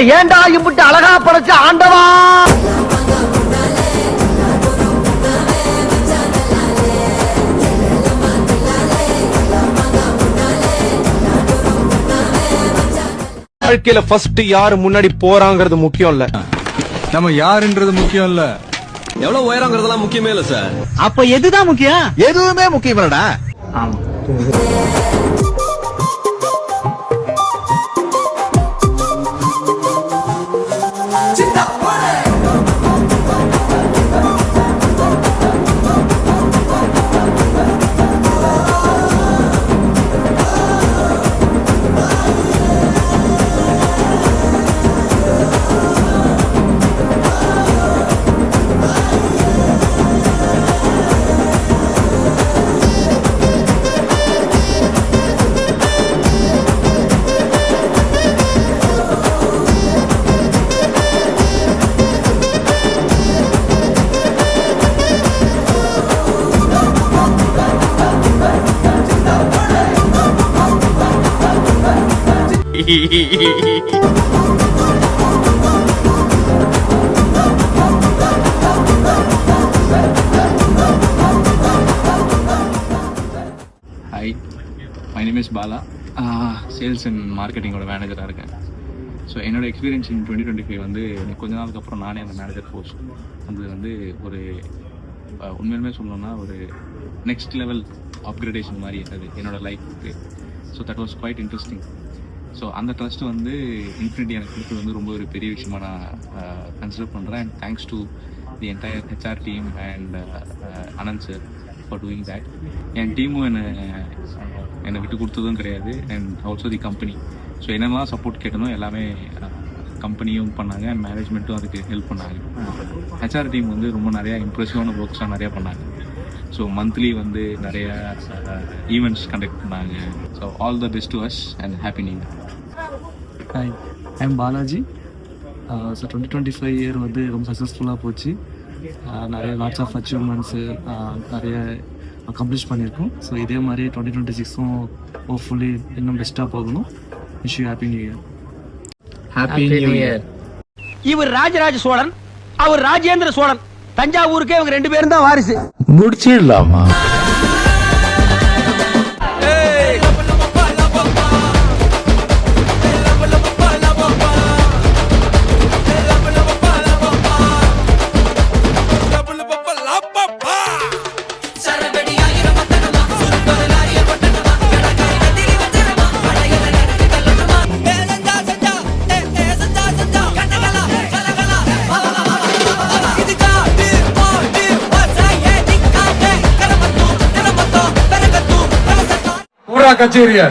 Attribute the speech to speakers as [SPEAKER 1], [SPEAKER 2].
[SPEAKER 1] என்ன ஏண்டா இம்புட்டு அழகா படைச்ச ஆண்டவா.
[SPEAKER 2] வாழ்க்கையில ஃபர்ஸ்ட் யாரு முன்னாடி போறாங்கிறது முக்கியம் இல்ல,
[SPEAKER 3] நம்ம யாருன்றது முக்கியம் இல்ல,
[SPEAKER 4] எவ்வளவு உயரங்கிறதெல்லாம் முக்கியமே இல்ல சார்.
[SPEAKER 1] அப்ப எதுதான் முக்கியம்?
[SPEAKER 5] எதுவுமே முக்கியம் இல்லடா.
[SPEAKER 6] Hi, my name is Bala. Sales and மார்க்கெட்டிங்கோட மேனேஜராக இருக்கேன். ஸோ என்னோட எக்ஸ்பீரியன்ஸ் இன் 2025 வந்து கொஞ்ச நாளுக்கு அப்புறம் நானே அந்த மேனேஜர் போஸ்ட் அது வந்து ஒரு உண்மையிலுமே சொல்லணும்னா ஒரு நெக்ஸ்ட் லெவல் அப்கிரேடேஷன் மாதிரி அது என்னோடய லைஃப்க்கு. So that was quite interesting. So அந்த ட்ரஸ்ட் வந்து இன்ஃபினிட்டி எனக்கு கொடுத்தது வந்து ரொம்ப ஒரு பெரிய விஷயமா நான் கன்சிடர் பண்ணுறேன். And thanks to the entire HR team and Anand sir for doing that. என் டீமும் என்னை விட்டு கொடுத்ததும் கிடையாது. And also the company. So என்னெல்லாம் சப்போர்ட் கேட்டனோ எல்லாமே கம்பெனியும் பண்ணாங்க, அண்ட் மேனேஜ்மெண்ட்டும் அதுக்கு ஹெல்ப் பண்ணாங்க. ஹெச்ஆர் டீம் வந்து ரொம்ப நிறையா இம்ப்ரெசிவான ஒர்க்ஸ்லாம் நிறையா பண்ணாங்க. ஸோ மந்த்லி வந்து நிறைய ஈவெண்ட்ஸ் கண்டக்ட் பண்ணாங்க. So all the best to us and happy new year.
[SPEAKER 7] Hi, I am Balaji. So 2025 year வந்து ரொம்ப சக்ஸஸ்ஃபுல்லாக போச்சு. நிறைய லாட்ஸ் ஆஃப் அச்சீவ்மெண்ட்ஸு நிறைய அக்கம்ப்ளிஷ் பண்ணியிருக்கோம். ஸோ இதே மாதிரி 2026ம் ஹோப்ஃபுல்லி இன்னும் பெஸ்ட்டாக போகணும். Wish you happy new year.
[SPEAKER 1] Happy new year. இவர் ராஜராஜ சோழன், அவர் ராஜேந்திர சோழன். தஞ்சாவூருக்கே இவங்க 2 பேரும் தான் வாரிசு.
[SPEAKER 5] முடிச்சிடலாமா?
[SPEAKER 3] கச்சேரியா